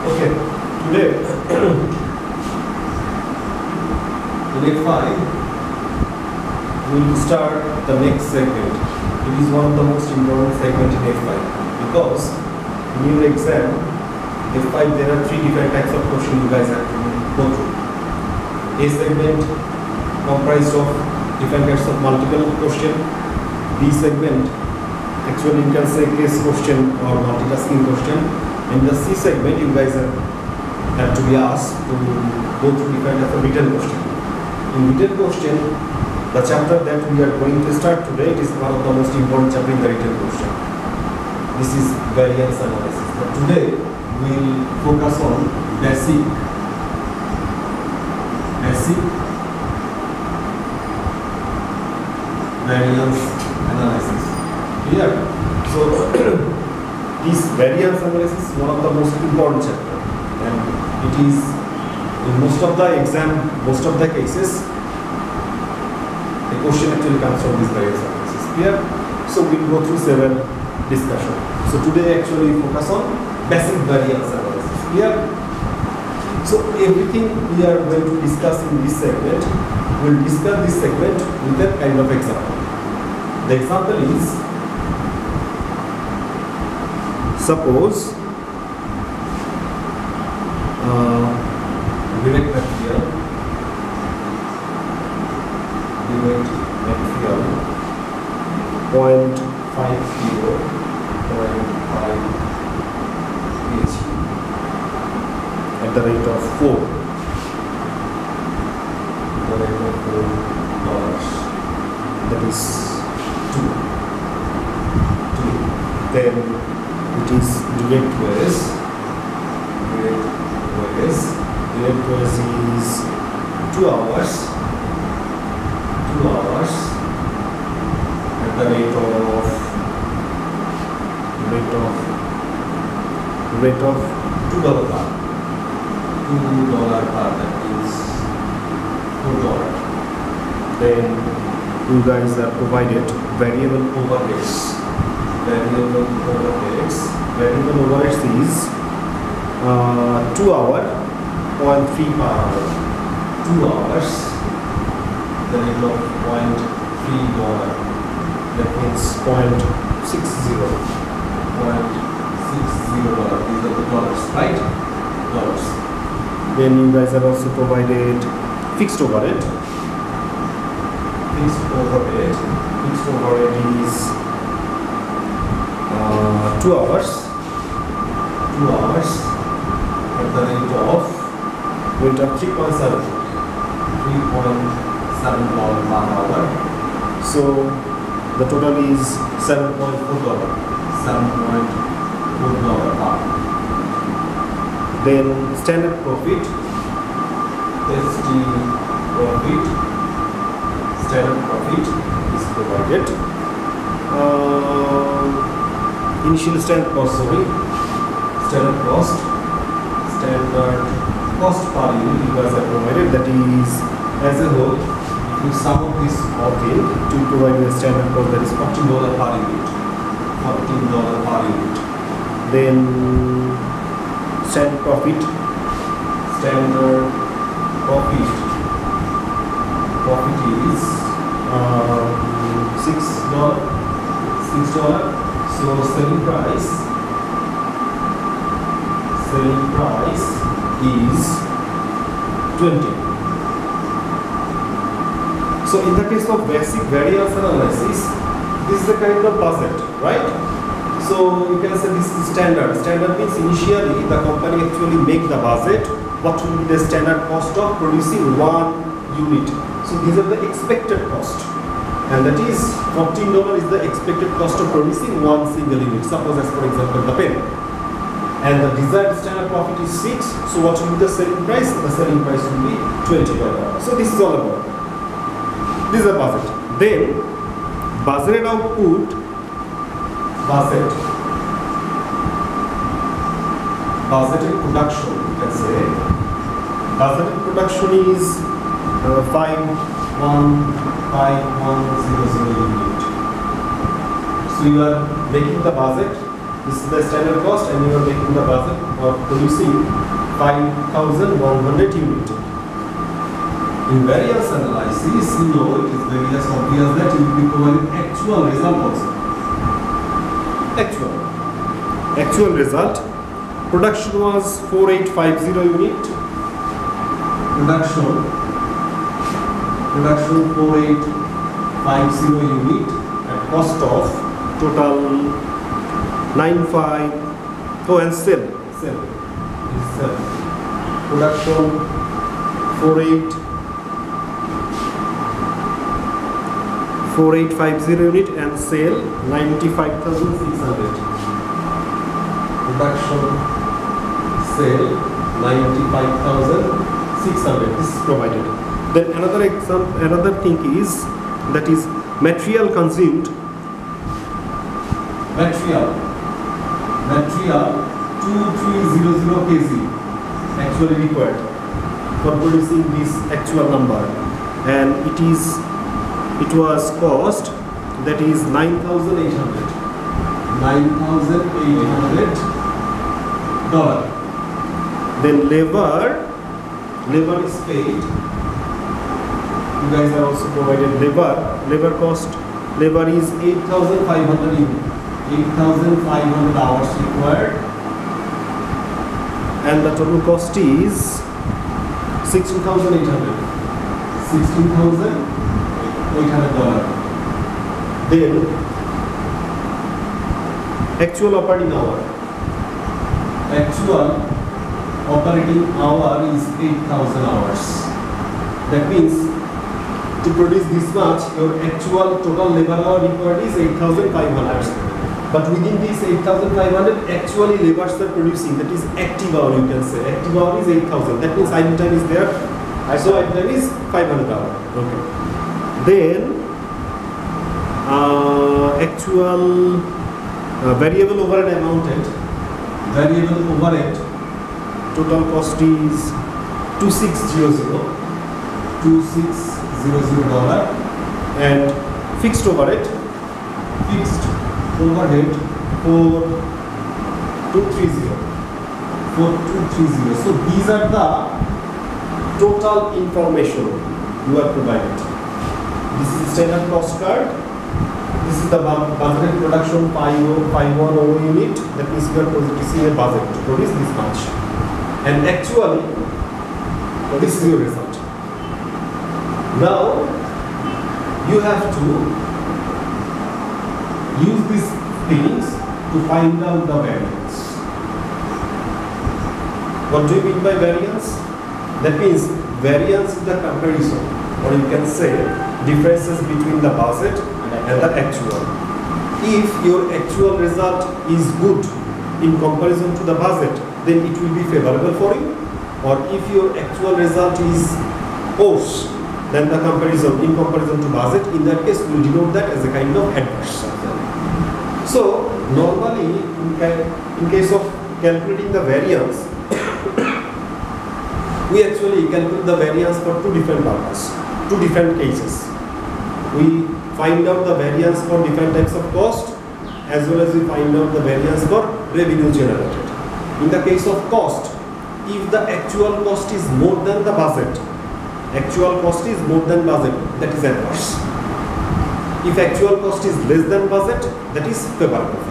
Okay, today in A5 we will start the next segment. It is one of the most important segment in A5 because in your exam A5 there are three different types of questions you guys have to go through. A segment comprised of different types of multiple question. B segment actually you can say case question or multitasking question. In the C segment, you guys have to be asked to go through different types of written question. In written question, the chapter that we are going to start today is one of the most important chapter in the written question. This is variance analysis. But today, we will focus on basic variance analysis. Clear? So, this variance analysis is one of the most important chapter, and it is in most of the exam, most of the cases, the question actually comes from this variance analysis. Clear? So we will go through several discussion. So today actually we focus on basic variance analysis. Clear? So everything we are going to discuss in this segment, we will discuss this segment with a kind of example. The example is, suppose direct material 0.50 kg at the rate of $4. That is 2. Then it is direct waste. Direct waste is 2 hours. 2 hours at the rate of $2 per. $2 per. That means $4. Then you guys are provided variable overheads. Variable overheads is 2 hours, 0.3 per hour. 2 hours, the rate of $0.3. That means 0.60. These are the dollars, right? Dollars. Then you guys are also provided fixed overhead. Fixed overhead is 2 hours. 2 hours at the rate of $3.7 per hour. So the total is $7.4. $7.4 per hour. Then standard profit. Standard profit is provided. Initial standard cost per unit you guys are provided, that is as a whole. If you sum up this all thing to provide you a standard cost, that is $14 per unit. $14 per unit. Then standard profit is $6. So selling price is 20. So in the case of basic variance analysis, this is the kind of budget, right? So you can say this is standard. Standard means initially the company actually make the budget what will be the standard cost of producing one unit. So these are the expected cost. And that is $14 is the expected cost of producing one single unit. Suppose as for example the pen. And the desired standard profit is 6. So what will be the selling price? The selling price will be $20. So this is all about. This is a budget. Then budgeted output, budgeted production, you can say. Budgeted production is 5,150 unit. So you are making the budget This is the standard cost, and you are making the budget for producing 5,100 units. In variance analysis, you know it is very obvious that you will be providing actual result also. Actual result. Production was 4850 unit. Production 4850 unit at cost of total 95. Oh, and sell. Production 4850 unit and sale 95,600. Production, sale 95,600. This is provided. Then another thing is that is material consumed. Material 2300 kg actually required for producing this actual number, and it was cost that is 9,800 $9,800. Then labor is paid. You guys are also provided labor cost. Labor is 8,500 8,500 hours required, and the total cost is 16,800 $16,800. Then actual operating hour is 8,000 hours. That means to produce this much, your actual total labor hour required is 8,500. But within this 8,500, actually labors are producing, that is active hour, you can say. Active hour is 8,000. That means idle time is there. So idle time is 500 hours. Okay. Then actual variable overhead amounted. Variable overhead total cost is $2600 and fixed overhead 4230. So these are the total information you are provided. This is standard cost card. This is the budgeted production 510 unit. That means you are producing a budget to produce this much. And actually, this is your result. Now, you have to use these things to find out the variance. What do you mean by variance? That means variance is the comparison, or you can say differences between the budget and the actual. If your actual result is good in comparison to the budget, then it will be favorable for you. Or if your actual result is worse than the comparison in comparison to budget, in that case we will denote that as a kind of adverse. So normally in case of calculating the variance, we actually calculate the variance for two different purposes, two different cases. We find out the variance for different types of cost, as well as we find out the variance for revenue generated. In the case of cost, if the actual cost is more than the budget, that is adverse. If actual cost is less than budget, that is favorable.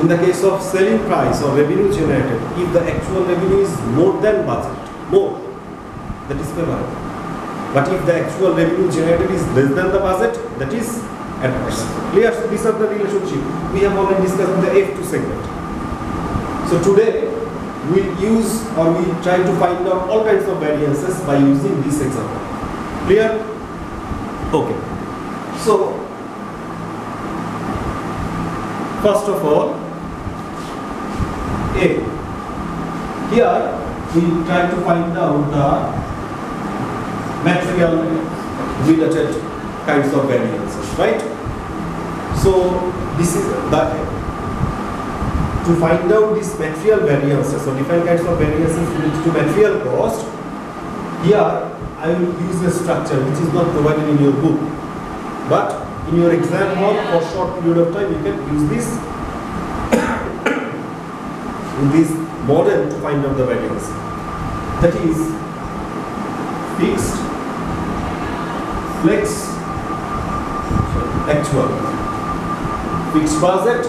In the case of selling price or revenue generated, if the actual revenue is more than budget, that is favorable. But if the actual revenue generated is less than the budget, that is adverse. Clear? So these are the relationship. We have already discussed in the F2 segment. So today we try to find out all kinds of variances by using this example. Clear? Okay. So first of all, A. Here we try to find out the material related kinds of variances, right? So this is that to find out these material variances or different kinds of variances related to material cost. Here I will use a structure which is not provided in your book, but in your exam hall for short period of time you can use this in this model to find out the variance. That is fixed, flex, actual. Fixed budget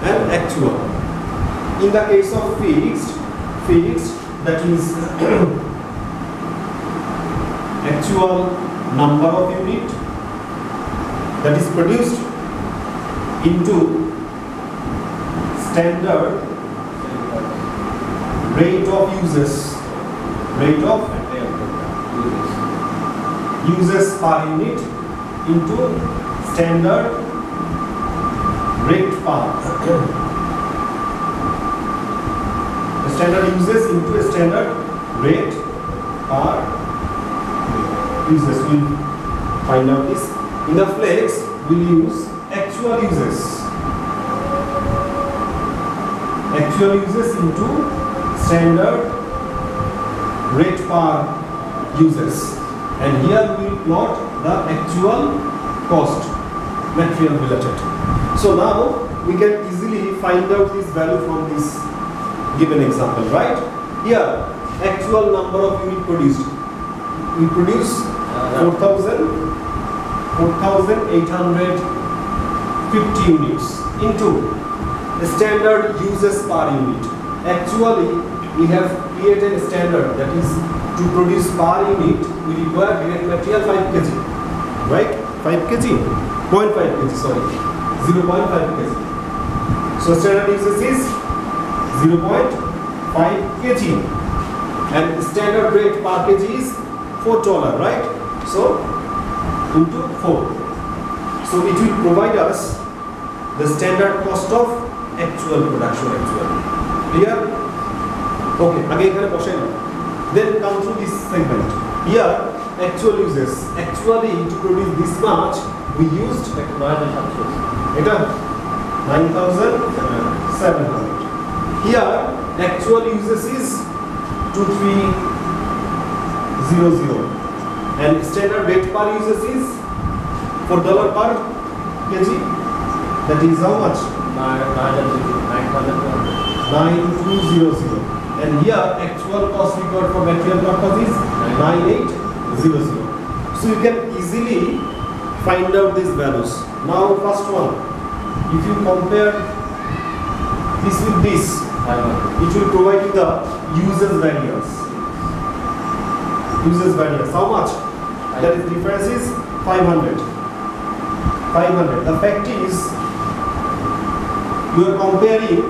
and actual. In the case of fixed, that is actual number of unit that is produced into standard rate of uses per unit into standard rate per standard uses into a standard rate per uses. We'll find out this. In the flex, we'll use actual uses. Actual uses into standard rate per uses. And here we will plot the actual cost, material related. So now we can easily find out this value from this given example, right? Here, actual number of unit produced. We produce 4,850 units into the standard uses per unit. Actually, we have created a standard, that is to produce per unit, we require direct material 5 kg, right? 5 kg? 0.5 kg, sorry. 0.5 kg. So standard uses is 0.5 kg. And standard rate per kg is $4, right? So, into 4. So it will provide us the standard cost of actual production actually. Clear? Okay, again then come through this segment. Here, actual uses. Actually, to produce this much, we used 9,700. Here, actual uses is 2300. And standard rate per uses is $4 per kg. That is how much? 9200. And here actual cost required for material purpose is 9800. So you can easily find out these values. Now first one, if you compare this with this, it will provide you the uses variance. Uses variance. How much? That is difference is 500. 500. The fact is, you are comparing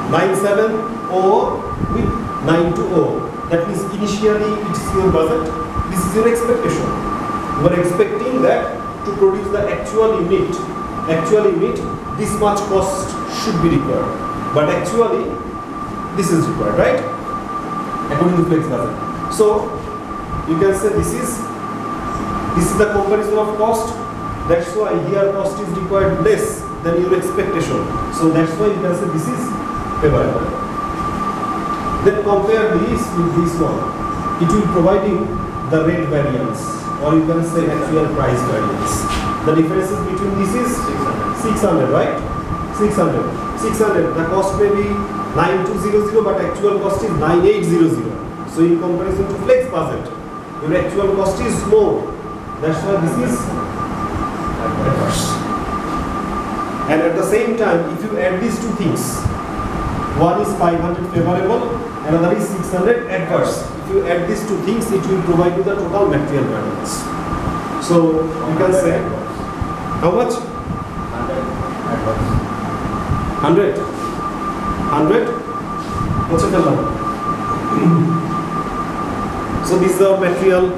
970 with 920. That means initially it is your budget. This is your expectation. You are expecting that to produce the actual unit, this much cost should be required. But actually, this is required, right? According to flex budget. So you can say this is the comparison of cost. That's why here cost is required less than your expectation. So that's why you can say this is favorable. Then compare this with this one. It will provide you the rate variance, or you can say actual price variance. The difference between this is 600, right? 600. The cost may be 9200, but actual cost is 9800. So in comparison to flex budget, your actual cost is more. That's why this is adverse. And at the same time, if you add these two things, one is 500 favorable, another is 600 adverse. If you add these two things, it will provide you the total material variance. So you can say, how much? 100 adverse. 100? What's it called? So this is our material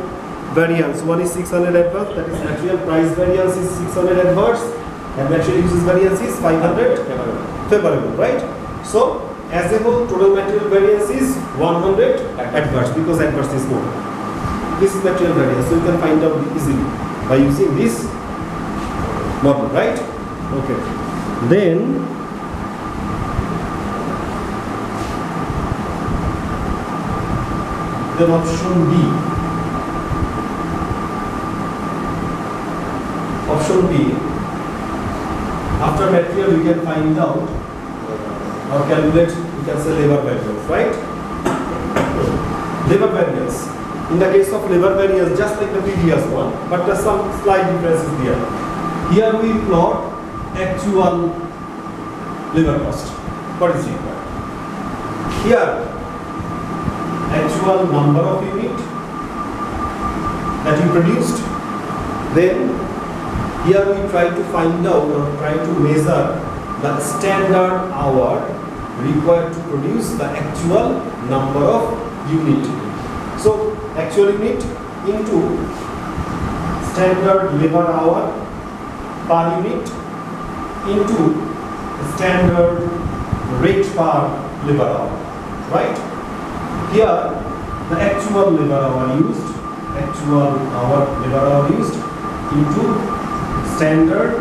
variance. One is 600 adverse, that is material price variance is 600 adverse, and material uses variance is 500 favorable, right? So as a whole, total material variance is 100 adverse, because adverse is more. This is material variance, so you can find out easily by using this model, right? Okay. Then option B. Option B. After material, we can find out or calculate, you can say labor variance, right? Labor variance. In the case of labor variance, just like the previous one, but there's some slight differences there. Here we plot actual labor cost. What is required? Here, actual number of unit that you produced. Then here we try to find out or try to measure the standard hour required to produce the actual number of unit. So actual unit into standard labor hour per unit into standard rate per labor hour, right? Here the actual labor hour used, into standard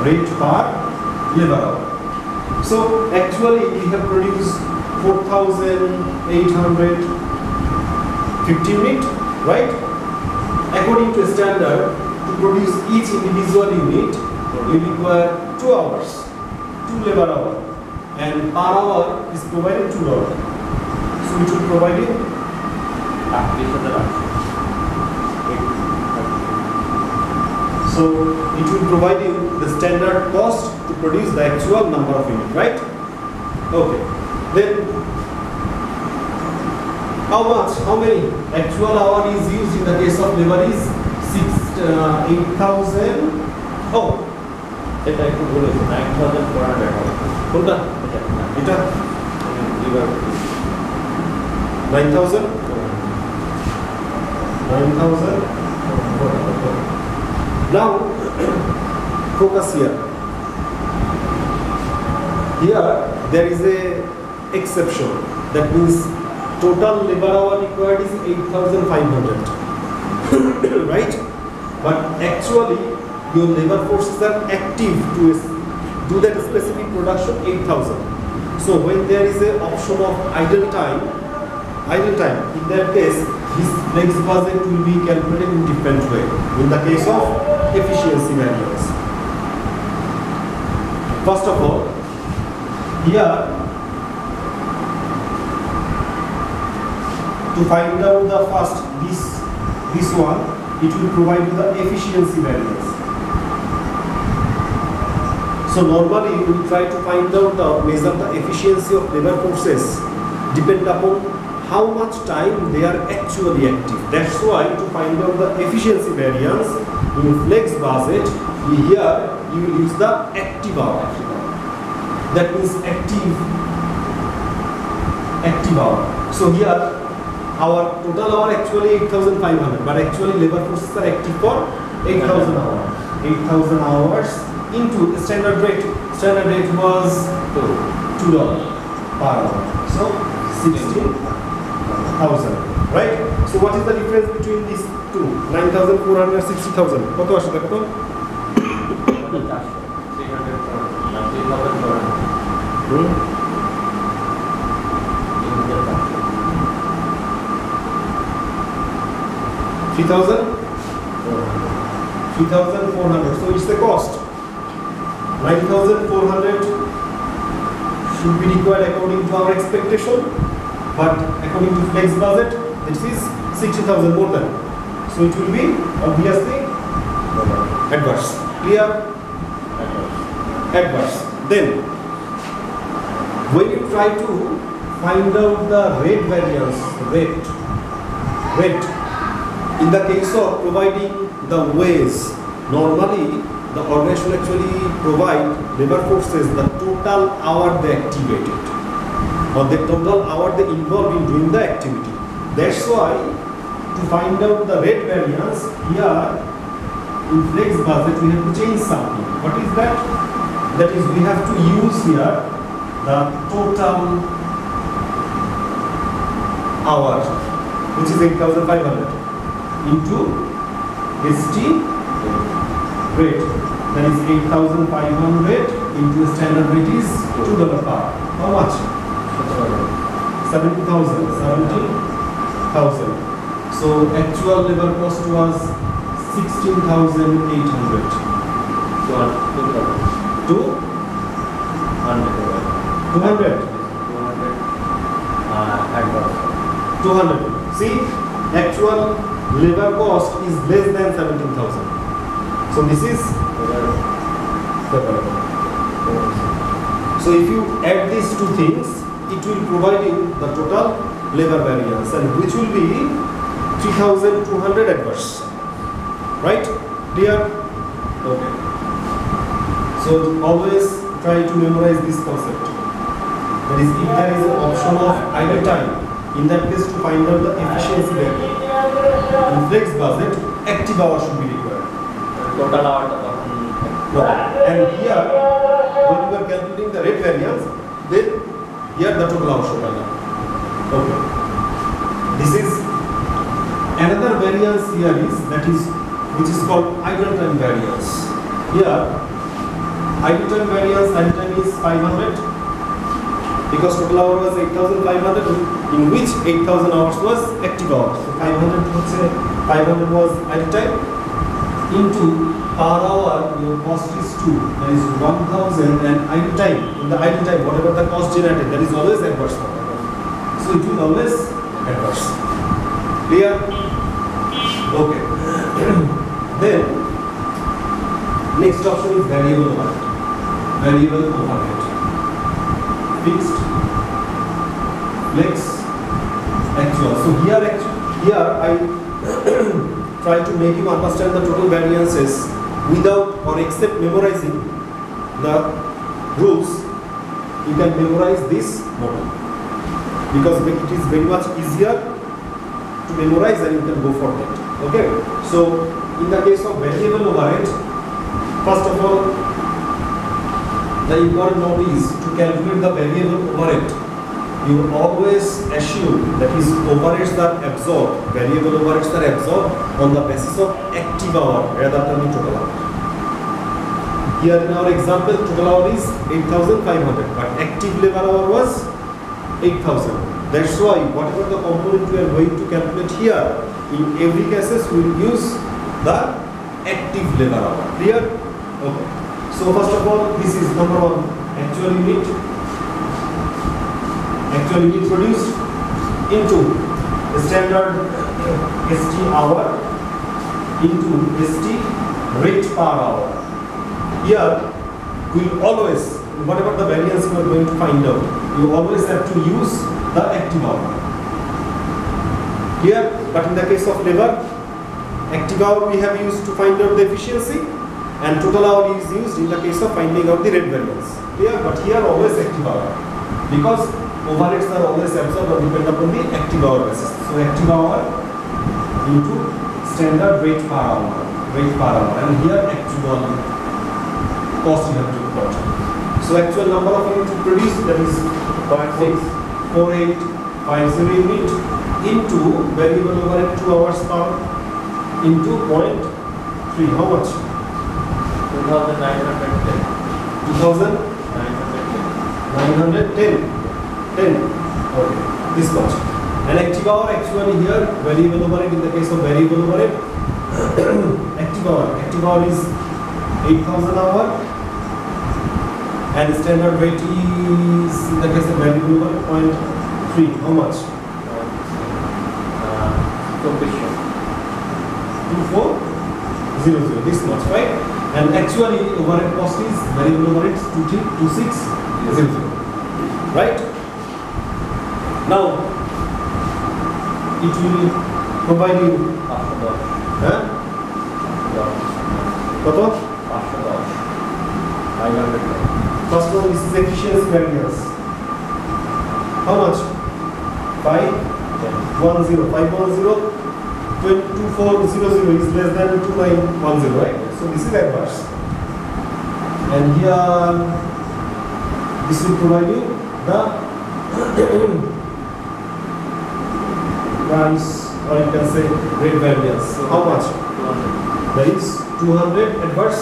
rate per labor hour. So actually we have produced 4,850 unit, right? According to standard, to produce each individual unit, we require 2 hours, 2 labor hours, and per hour is provided $2. So it will provide you. So it will provide you the standard cost to produce the actual number of units, right? Okay. Then how many actual hour is used in the case of labor is 8,000. Oh, এটা একটু বলেছি 9,400 হবে কোনটা এটা 9,000 now focus here. Here there is a exception, that means total labor hour required is 8,500 right, but actually your labor forces are active to do that specific production 8,000. So when there is a option of idle time, in that case this flex budget will be calculated in different way in the case of efficiency variance. First of all, here to find out the first this one, it will provide you the efficiency variance. So normally we try to find out measure the efficiency of labor forces depend upon how much time they are actually active. That's why to find out the efficiency variance in flex budget, here you will use the active hour. That means active hour. So here our total hour actually 8,500, but actually labor forces are active for 8,000 hours. 8,000 hours into standard rate. Standard rate was $2 per hour. So 16,000, right? So what is the difference between these two? 9,400, 60,000. কত আসে দেখো তো? 3,400. So it's the cost. 9,400 should be required according to our expectation, but according to flex budget, this is 60,000 more than. So it will be obviously adverse. Clear? Adverse. Then, when you try to find out the rate variance, rate, in the case of providing the wage, normally the organization actually provide labor forces the total hour they activated, or the total hour they involved in doing the activity. That's why to find out the rate variance, here in flex budget we have to change something. What is that? That is, we have to use here the total hour, which is 8,500 into ST rate, that is 8,500 into standard rate is $2 per hour. How much? 70,000. So actual labor cost was 16,800. To 200. Adverse. 200. See, actual labor cost is less than 17,000. So this is favorable. So if you add these two things, it will provide you the total labor variance, and which will be 3,200 adverse. Right? Clear? Okay. So always try to memorize this concept. That is, if there is an option of idle time, in that case to find out the efficiency value. In flex budget, active hour should be required. Total hour. No. And here, when you are calculating the rate variance, then here the total hour should be done. Okay. This is another variance here is which is called idle time variance. Here, idle time variance, idle time is 500 because total hour was 8,500, in which 8,000 hours was active hours. So 500 was idle time into per hour your cost is 2, that is 1,000, and idle time, in the idle time whatever the cost generated, that is always adverse. So it will always adverse. Clear? Okay. Then next option is variable overhead. Variable overhead. Fixed, flex, actual. So here I try to make you understand the total variances without or except memorizing the rules. You can memorize this model because it is very much easier to memorize and you can go for that. Okay. So in the case of variable overhead, first of all, the important note is to calculate the variable overhead. You always assume that is overheads are absorbed, variable overheads are absorbed on the basis of active hour rather than the total hour. Here in our example, total hour is 8,500, but active labor hour was 8,000. That's why whatever the component we are going to calculate here, in every cases we will use the active labor hour. Clear? Okay. So first of all, this is number one, actual unit produced into standard ST hour into ST rate per hour. Here we will always, whatever the variance you are going to find out, you always have to use the active hour. Here, but in the case of labor, active hour we have used to find out the efficiency, and total hour is used in the case of finding out the rate variance. Here, but here always active hour, because overheads are always absorbed or depend upon the active hour basis. So active hour into standard rate per hour, and here actual cost you have to plot. So actual number of units produced, that is 0.64850 unit into variable overhead 2 hours per into 0.3. How much? 2,910. 2,910. 10. Okay. This much. And active hour actually here variable overhead, in the case of variable overhead active hour is 8,000 hour, and standard rate is in the case of variable overhead 0.3. How much? 2400. This much, right? And actually overhead cost is variable overhead 2600. Right? Now it will provide you First one, this is efficiency variance. How much? 510. 2400 is less than 2910, right? So this is adverse. And here this will provide you the price, or you can say rate variance. So how much? 200. That is 200 adverse.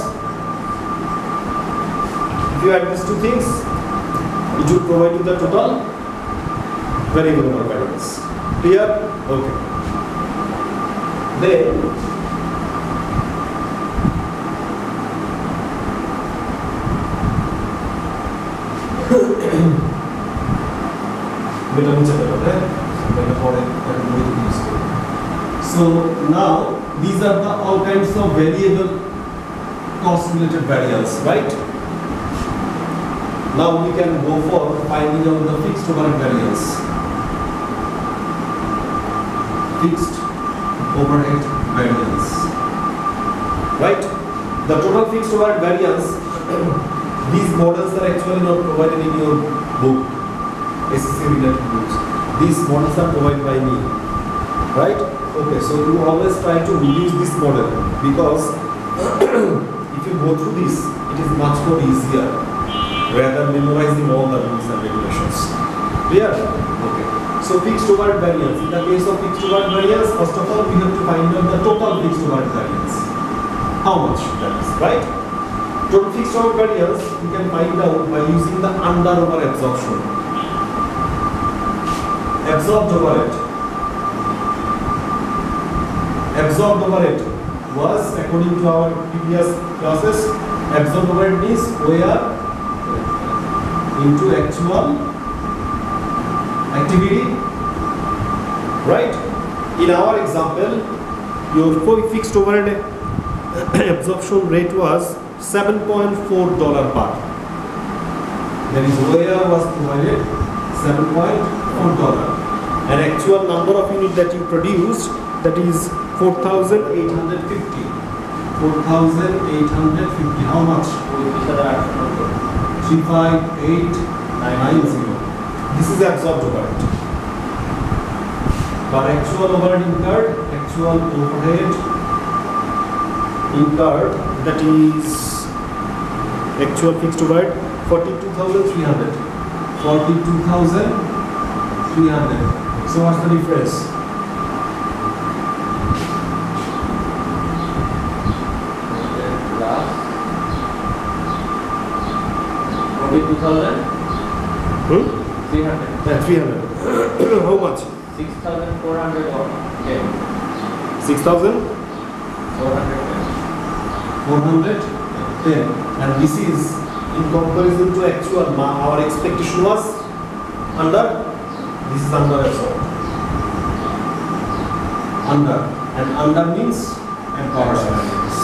If you add these two things, it will provide you the total variable variance. Clear? Okay. Then better niche better, right? So now these are the all kinds of variable cost related variance, right? Now we can go for finding out the fixed overhead variance. Fixed overhead variance, right? The total fixed overhead variance. These models are actually not provided in your book, ACCA related books. These models are provided by me, right? Okay, so you always try to use this model because if you go through this, it is much more easier rather than memorizing all the rules and regulations. Clear? Okay. So fixed overhead variance. In the case of fixed overhead variance, first of all, we have to find out the total fixed overhead variance. How much that is, right? Total fixed overhead variance you can find out by using the under over absorption. Absorbed overhead. Absorbed overhead was, according to our previous classes, absorbed overhead means where into actual activity, right? In our example, your fixed overhead absorption rate was $7.4 per. That is where was provided $7.4. An actual number of units that you produced, that is 4,850. 4,850. How much? 35890. This is absorbed overhead. But actual overhead incurred, that is actual fixed overhead 42,300. 42,300. So what's the difference? Plus 42,300. 300. How much? 6,400 or 10. 6,410. 410. And this is in comparison to actual. Our expectation was under. This is under absorbed. Under. And under means empowered variance.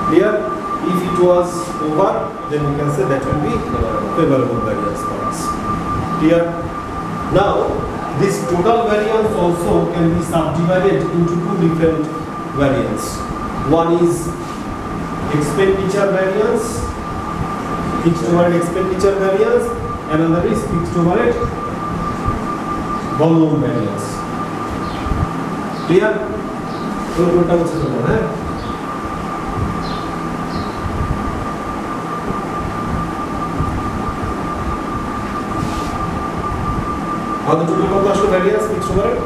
Clear? If it was over, then we can say that will be favorable variance for us. Clear? Now, this total variance also can be subdivided into two different variants. One is expenditure variance, fixed overhead expenditure variance, another is fixed overhead volume variance. Clear? How the total cost of variance fixed overhead?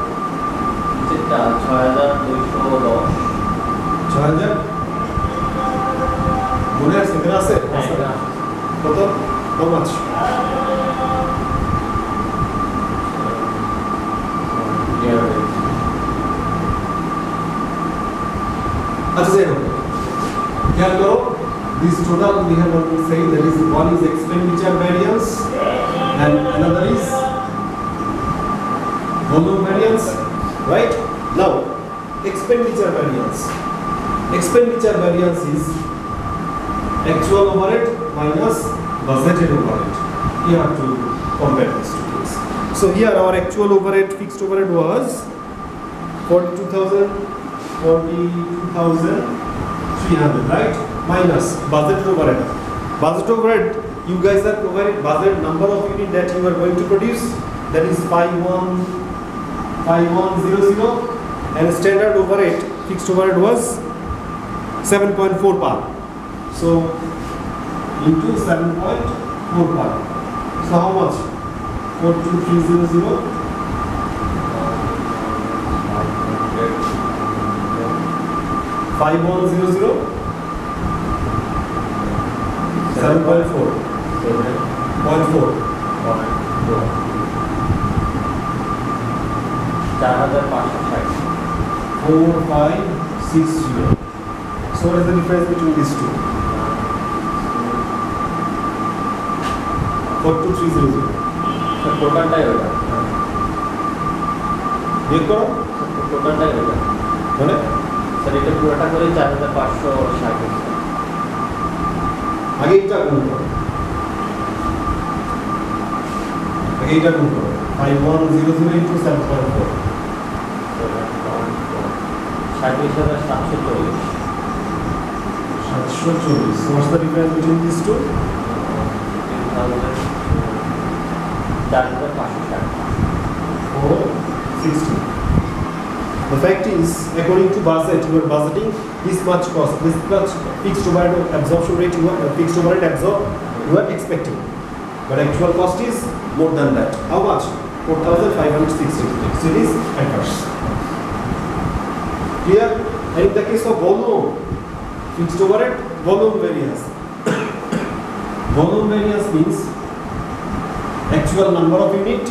6,210. 6,000 মনে আছে এখানে আছে কত how much আচ্ছা যাই হোক খেয়াল করো this total we have already said that is one is expenditure variance and another is volume variance, right? Now expenditure variance is actual overhead minus budgeted overhead. You have to compare these two things. So here our actual overhead, fixed overhead was 42,300, right? Minus budgeted overhead. Budget overhead, you guys are provided budget number of units that you are going to produce. That is 5100, and standard overhead, fixed overhead was 7.4 per. So into 7.4 per. So how much? 42300. 5100. 7.4. 0.4. 4560. So what is the difference between these two? 42,300. টোটালটাই ওটা বিয়োগ করো টোটালটাই ওটা মানে sir এটা পুরোটা করে 4560 আগে এটা গুণ করো আগে এটা গুণ করো 5100 into 7.4 37,740 740. What's the difference between these two? 460. The fact is, according to budget, you are budgeting this much cost, this much fixed overhead absorption rate, fixed overhead absorb you are expecting, but actual cost is more than that. How much? 4,560. So it is adverse. Clear? And in the case of volume, fixed overhead, volume variance. Volume variance means actual number of unit,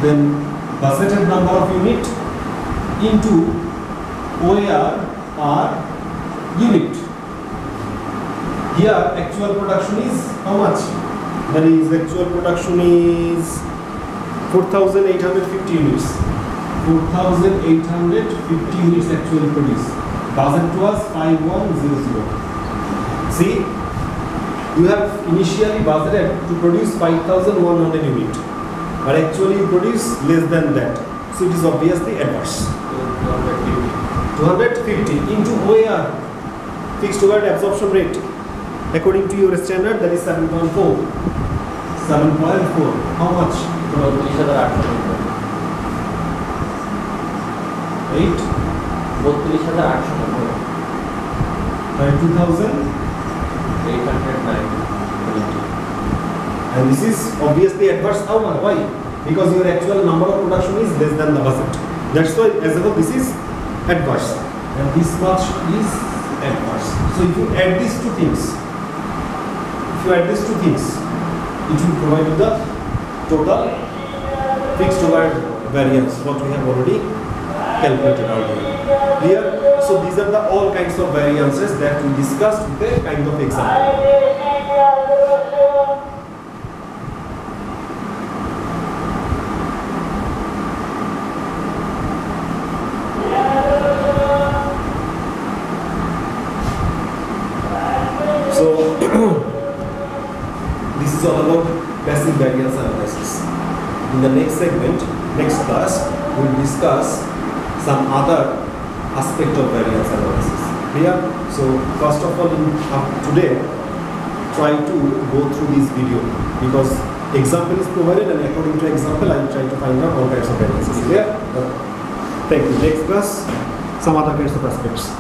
then budgeted number of unit into OAR or unit. Here actual production is how much? That is, actual production is 4,850 units. 4,850 units actually produced. Budget was 5,100. See, you have initially budgeted to produce 5,100 units, but actually you produce less than that. So it is obviously adverse. 250 into OAR, fixed overhead absorption rate. According to your standard, that is 7.4. 7.4. How much? 8. 32,890. 2,809. And this is obviously adverse. How much? Why? Because your actual number of production is less than the budget. That's why, as a whole, this is adverse. And this much is adverse. So if you add these two things, it will provide you the total fixed overhead variance, what we have already calculated earlier. Clear? So these are the all kinds of variances that we discussed with a kind of example. So this is all about basic variance analysis. In the next segment, next class, we will discuss some other aspect of variance analysis. Clear? So first of all, today, try to go through this video because example is provided, and according to example, I will try to find out all kinds of variances. Clear? Thank you. Next class, some other kinds of aspects.